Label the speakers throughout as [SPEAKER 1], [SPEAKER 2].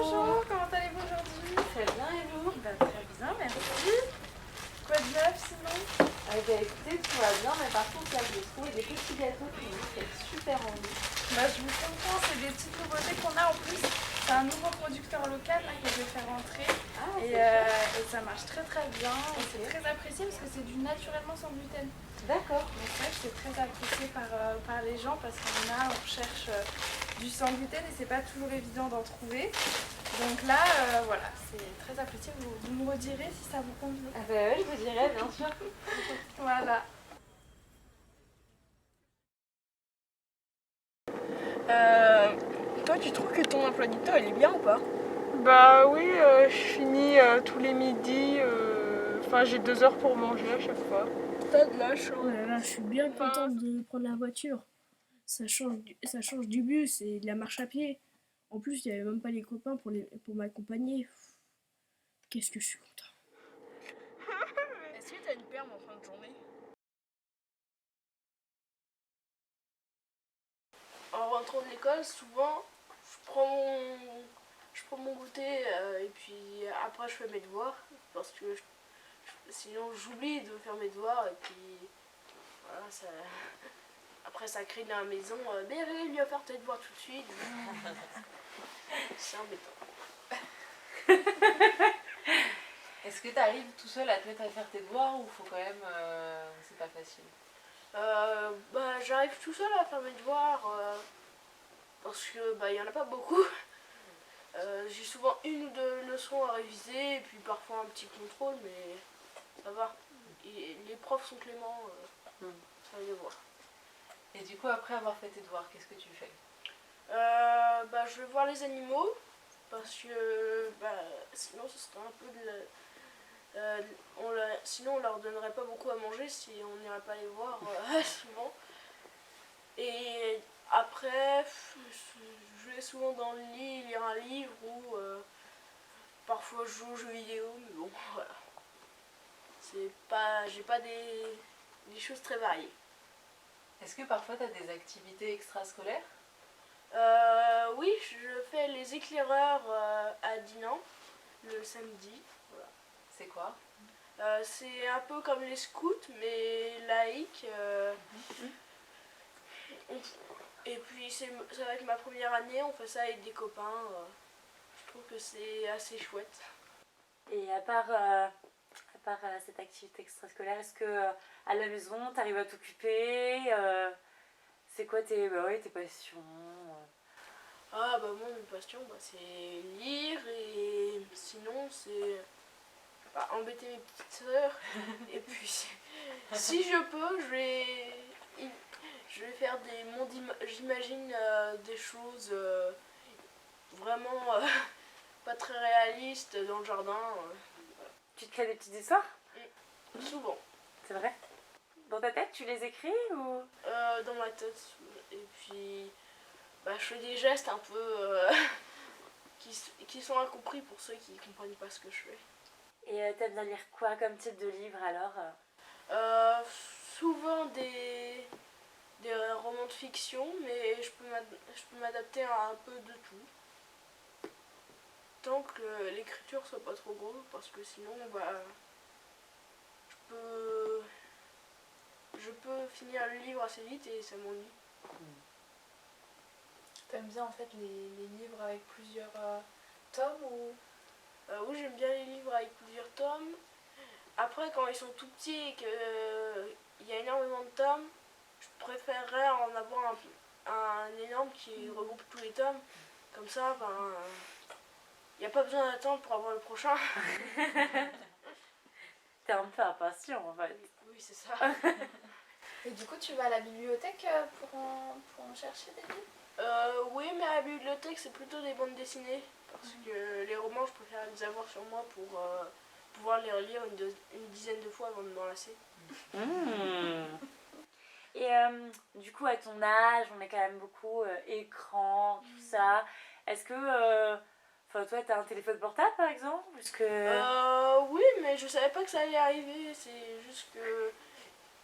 [SPEAKER 1] Bonjour, comment allez-vous aujourd'hui?
[SPEAKER 2] Très bien, et vous?
[SPEAKER 1] Très bien, merci. Quoi de neuf sinon?
[SPEAKER 2] Écoutez, tout va bien, mais par contre, là, j'ai trouvé des petits gâteaux qui vous font super envie.
[SPEAKER 1] Je vous comprends, c'est des petites nouveautés qu'on a en plus. C'est un nouveau producteur local là, que je vais faire rentrer. Et ça marche très très bien. Et c'est très apprécié parce que c'est du naturellement sans gluten.
[SPEAKER 2] D'accord.
[SPEAKER 1] Donc c'est vrai que c'est très apprécié par les gens parce on recherche du sans gluten et c'est pas toujours évident d'en trouver. Donc là, voilà, c'est très apprécié. Vous me redirez si ça vous convient.
[SPEAKER 2] Ah bah oui, je vous dirais, bien sûr.
[SPEAKER 1] Voilà.
[SPEAKER 3] Toi, tu trouves que ton emploi du temps, il est bien ou pas?
[SPEAKER 4] Bah oui, je finis tous les midis. Enfin, j'ai 2 heures pour manger à chaque fois.
[SPEAKER 3] T'as de la chance.
[SPEAKER 5] Oh là là, je suis bien contente de prendre la voiture. Ça change du bus et de la marche à pied. En plus, il n'y avait même pas les copains pour m'accompagner. Qu'est-ce que je suis content.
[SPEAKER 3] Est-ce que t'as une perme en fin de journée? En rentrant de l'école, souvent, je prends mon goûter et puis après je fais mes devoirs parce que sinon j'oublie de faire mes devoirs et puis voilà, après ça crie dans la maison, Meryl, viens faire tes devoirs tout de suite. C'est embêtant.
[SPEAKER 2] Est-ce que tu arrives tout seul à te mettre à faire tes devoirs ou faut quand même. C'est pas facile?
[SPEAKER 3] J'arrive tout seul à faire mes devoirs parce que y en a pas beaucoup. J'ai souvent une ou deux leçons à réviser et puis parfois un petit contrôle, mais ça va. Et les profs sont cléments, ça va les voir.
[SPEAKER 2] Et du coup, après avoir fait tes devoirs, qu'est-ce que tu fais?
[SPEAKER 3] Je vais voir les animaux parce que sinon ce serait un peu sinon on leur donnerait pas beaucoup à manger si on n'irait pas les voir souvent. Et après, je vais souvent dans le lit lire un livre ou parfois je joue aux jeux vidéo, mais bon, voilà. J'ai pas des choses très variées.
[SPEAKER 2] Est-ce que parfois tu as des activités extrascolaires?
[SPEAKER 3] Oui, je fais les éclaireurs à Dinan le samedi. Voilà.
[SPEAKER 2] C'est quoi?
[SPEAKER 3] C'est un peu comme les scouts, mais laïques. Et puis ça va être ma première année, on fait ça avec des copains. Je trouve que c'est assez chouette.
[SPEAKER 6] Et à part cette activité extrascolaire, est-ce que à la maison, tu arrives à t'occuper c'est quoi tes passions
[SPEAKER 3] Moi, mes passions, c'est lire et sinon, c'est embêter mes petites sœurs. Et puis, si je peux, je vais faire des mondes, j'imagine des choses vraiment pas très réalistes dans le jardin.
[SPEAKER 6] Tu te fais des petites histoires?
[SPEAKER 3] Souvent.
[SPEAKER 6] C'est vrai? Dans ta tête, tu les écris ou
[SPEAKER 3] dans ma tête. Et puis, je fais des gestes un peu qui sont incompris pour ceux qui comprennent pas ce que je fais.
[SPEAKER 6] Et t'aimes bien lire quoi comme type de livre alors
[SPEAKER 3] Souvent des romans de fiction, mais je peux m'adapter à un peu de tout. Tant que l'écriture soit pas trop grosse, parce que sinon, je peux finir le livre assez vite et ça m'ennuie.
[SPEAKER 1] T'aimes bien en fait les livres avec plusieurs tomes ou...
[SPEAKER 3] Oui, j'aime bien les livres avec plusieurs tomes. Après, quand ils sont tout petits et qu'il y a énormément de tomes, je préférerais en avoir un énorme qui regroupe tous les tomes. Comme ça, il n'y a pas besoin d'attendre pour avoir le prochain.
[SPEAKER 6] T'es un peu impatient en fait.
[SPEAKER 3] Oui, c'est ça.
[SPEAKER 1] Et du coup, tu vas à la bibliothèque pour en chercher des livres?
[SPEAKER 3] Oui, mais à la bibliothèque, c'est plutôt des bandes dessinées. Parce que les romans, je préfère les avoir sur moi pour pouvoir les relire une dizaine de fois avant de m'enlacer.
[SPEAKER 6] Et du coup, à ton âge, on est quand même beaucoup écran, tout ça. Est-ce que... toi, t'as un téléphone portable par exemple?
[SPEAKER 3] Oui, mais je savais pas que ça allait arriver. C'est juste que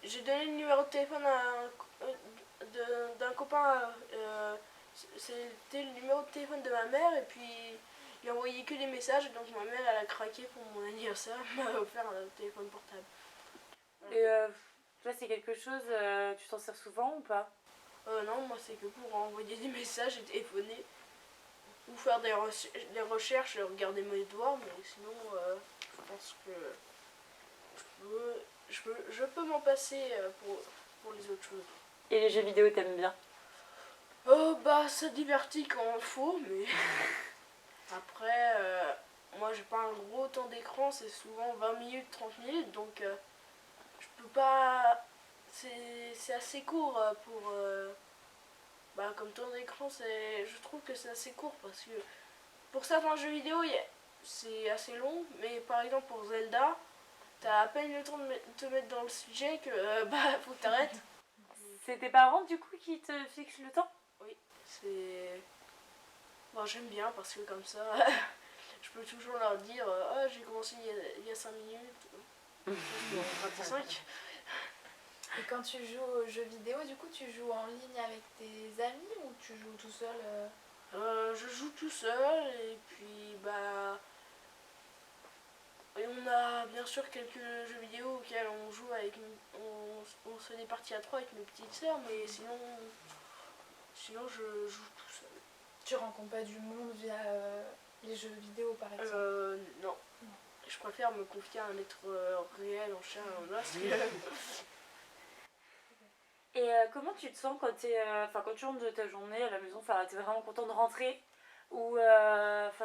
[SPEAKER 3] j'ai donné le numéro de téléphone d'un copain. C'était le numéro de téléphone de ma mère et puis lui envoyais que des messages, donc ma mère elle a craqué pour mon anniversaire, elle m'a offert un téléphone portable.
[SPEAKER 6] Et toi, c'est quelque chose, tu t'en sers souvent ou pas?
[SPEAKER 3] Non, moi c'est que pour envoyer des messages et téléphoner, ou faire des recherches, regarder mes devoirs, mais sinon je pense que je peux m'en passer pour les autres choses.
[SPEAKER 6] Et les jeux vidéo, t'aimes bien?
[SPEAKER 3] Oh bah ça divertit quand il faut, mais après moi j'ai pas un gros temps d'écran, c'est souvent 20 minutes, 30 minutes, donc je peux pas, c'est assez court pour bah comme temps d'écran, je trouve que c'est assez court parce que pour certains jeux vidéo c'est assez long, mais par exemple pour Zelda t'as à peine le temps de te mettre dans le sujet que bah faut que t'arrêtes.
[SPEAKER 6] C'est tes parents du coup qui te fixent le temps?
[SPEAKER 3] Oui, c'est... Bon, j'aime bien parce que comme ça, je peux toujours leur dire ah, j'ai commencé il y a 5 minutes. Je peux en rater 5.
[SPEAKER 7] Et quand tu joues aux jeux vidéo, du coup, tu joues en ligne avec tes amis ou tu joues tout seul
[SPEAKER 3] Je joue tout seul et puis bah... Et on a bien sûr quelques jeux vidéo auxquels on joue avec... On se fait des parties à 3 avec mes petites sœurs, mais sinon je joue tout seul.
[SPEAKER 7] Tu rencontres pas du monde via les jeux vidéo, par exemple?
[SPEAKER 3] Non. Je préfère me confier à un être réel, en chair et en os.
[SPEAKER 6] Et comment tu te sens quand quand tu rentres de ta journée à la maison? Enfin, t'es vraiment content de rentrer? Ou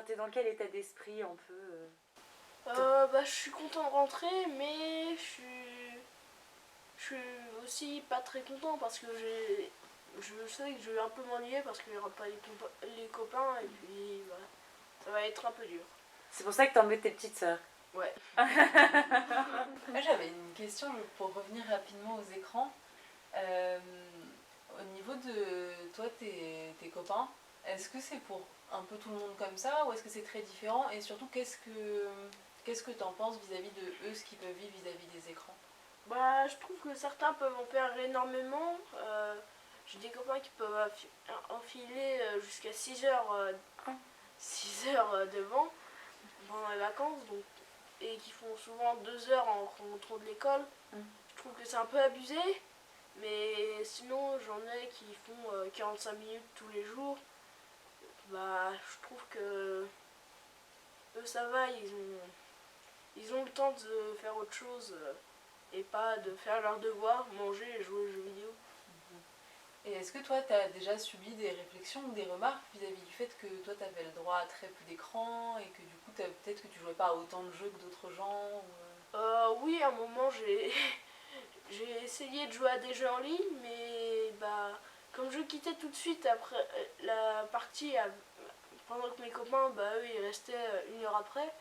[SPEAKER 6] t'es dans quel état d'esprit un peu
[SPEAKER 3] Bah, je suis content de rentrer, mais je suis aussi pas très content parce que je sais que je vais un peu m'ennuyer parce qu'il n'y aura pas les copains et puis bah, ça va être un peu dur.
[SPEAKER 6] C'est pour ça que t'embêtes tes petites sœurs?
[SPEAKER 3] Ouais.
[SPEAKER 2] Moi j'avais une question pour revenir rapidement aux écrans. Au niveau de toi, tes copains, est-ce que c'est pour un peu tout le monde comme ça ou est-ce que c'est très différent? Et surtout, qu'est-ce que tu en penses vis-à-vis de eux, ce qu'ils peuvent vivre vis-à-vis des écrans?
[SPEAKER 3] Bah, je trouve que certains peuvent en faire énormément. J'ai des copains qui peuvent enfiler jusqu'à 6 heures, 6 heures devant pendant les vacances donc, et qui font souvent 2 heures en rentrant de l'école. Je trouve que c'est un peu abusé, mais sinon j'en ai qui font 45 minutes tous les jours. Bah, je trouve que eux ça va, ils ont le temps de faire autre chose et pas de faire leurs devoirs, manger et jouer aux jeux vidéo.
[SPEAKER 2] Et est-ce que toi, tu as déjà subi des réflexions ou des remarques vis-à-vis du fait que toi, tu avais le droit à très peu d'écran et que du coup, peut-être que tu jouais pas à autant de jeux que d'autres gens
[SPEAKER 3] Oui, à un moment, j'ai essayé de jouer à des jeux en ligne, mais bah, comme je quittais tout de suite après la partie, pendant que mes copains, bah, eux, ils restaient 1 heure après,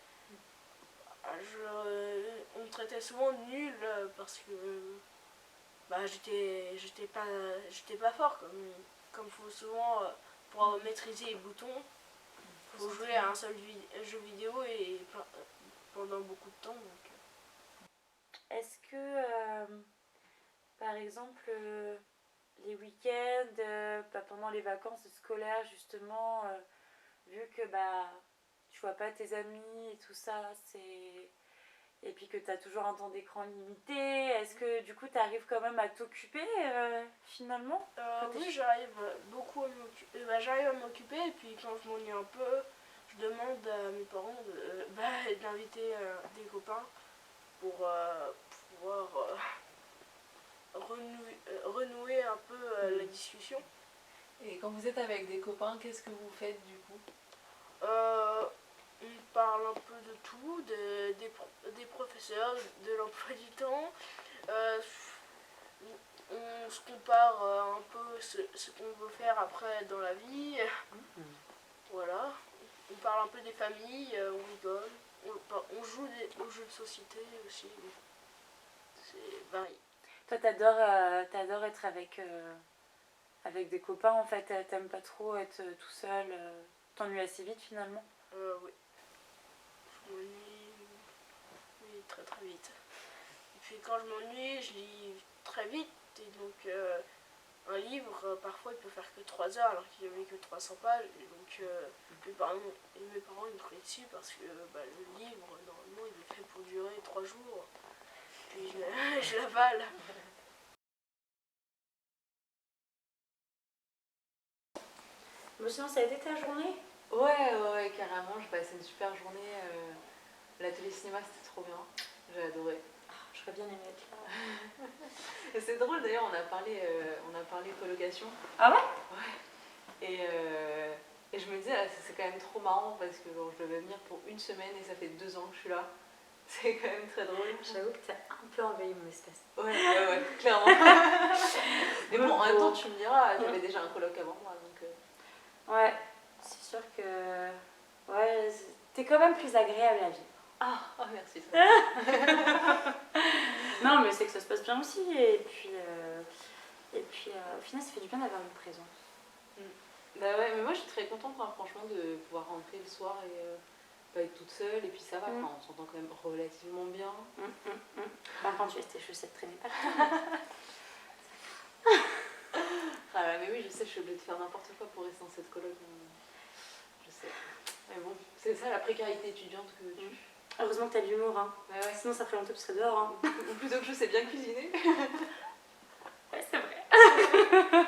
[SPEAKER 3] on me traitait souvent de nul parce que bah, j'étais pas fort comme faut souvent pour maîtriser les boutons. Faut jouer à un seul jeu vidéo et pendant beaucoup de temps. Donc.
[SPEAKER 6] Est-ce que, par exemple, les week-ends, pendant les vacances scolaires, justement, vu que tu vois pas tes amis et tout ça, et puis que tu as toujours un temps d'écran limité, est-ce que du coup tu arrives quand même à t'occuper finalement?
[SPEAKER 3] Oui, j'arrive beaucoup à m'occuper. J'arrive à m'occuper et puis quand je m'ennuie un peu, je demande à mes parents d'inviter des copains pour pouvoir renouer un peu la discussion.
[SPEAKER 2] Et quand vous êtes avec des copains, qu'est-ce que vous faites du coup?
[SPEAKER 3] On parle un peu de tout, des professeurs, de l'emploi du temps. On se compare un peu ce qu'on veut faire après dans la vie. Voilà. On parle un peu des familles, on rigole. On joue aux jeux de société aussi. C'est varié.
[SPEAKER 6] Toi t'adores être avec des copains en fait, t'aimes pas trop être tout seul, t'ennuies assez vite finalement?
[SPEAKER 3] Oui. Je m'ennuie très très vite. Et puis quand je m'ennuie, je lis très vite et donc un livre, parfois il peut faire que 3 heures alors qu'il avait que 300 pages. Et donc mes parents ils me criaient dessus parce que le livre, normalement, il est fait pour durer 3 jours. Puis je l'avale.
[SPEAKER 6] Bon, sinon, ça a été ta journée?
[SPEAKER 2] Ouais, carrément, j'ai passé une super journée. L'atelier cinéma, c'était trop bien. J'ai adoré.
[SPEAKER 6] J'aurais bien aimé être là.
[SPEAKER 2] Et c'est drôle d'ailleurs, on a parlé colocation.
[SPEAKER 6] Ah ouais?
[SPEAKER 2] Ouais. Et je me disais, c'est quand même trop marrant parce que bon, je devais venir pour une semaine et ça fait 2 ans que je suis là. C'est quand même très drôle.
[SPEAKER 6] J'avoue que t'as un peu envahi mon espace.
[SPEAKER 2] Ouais, clairement. Mais bon, en même temps, tu me diras, j'avais déjà un coloc avant moi, donc...
[SPEAKER 6] Ouais, c'est sûr que... Ouais, t'es quand même plus agréable à vivre.
[SPEAKER 2] Ah, merci.
[SPEAKER 6] Non, mais c'est que ça se passe bien aussi. Et puis au final, ça fait du bien d'avoir une présence.
[SPEAKER 2] Bah ouais, mais moi je suis très contente, franchement, de pouvoir rentrer le soir et pas être toute seule. Et puis ça va, enfin, on s'entend quand même relativement bien.
[SPEAKER 6] Par contre, tu laisses tes chaussettes traîner pas.
[SPEAKER 2] Ah là, mais oui, je sais, je suis obligée de faire n'importe quoi pour rester dans cette coloc. Je sais. Mais bon, c'est ça la précarité étudiante que tu...
[SPEAKER 6] Heureusement que t'as de l'humour, hein.
[SPEAKER 2] Bah ouais.
[SPEAKER 6] Sinon, ça ferait longtemps que tu serais dehors, hein.
[SPEAKER 2] Ou plutôt que je sais bien cuisiner.
[SPEAKER 6] Ouais, c'est vrai.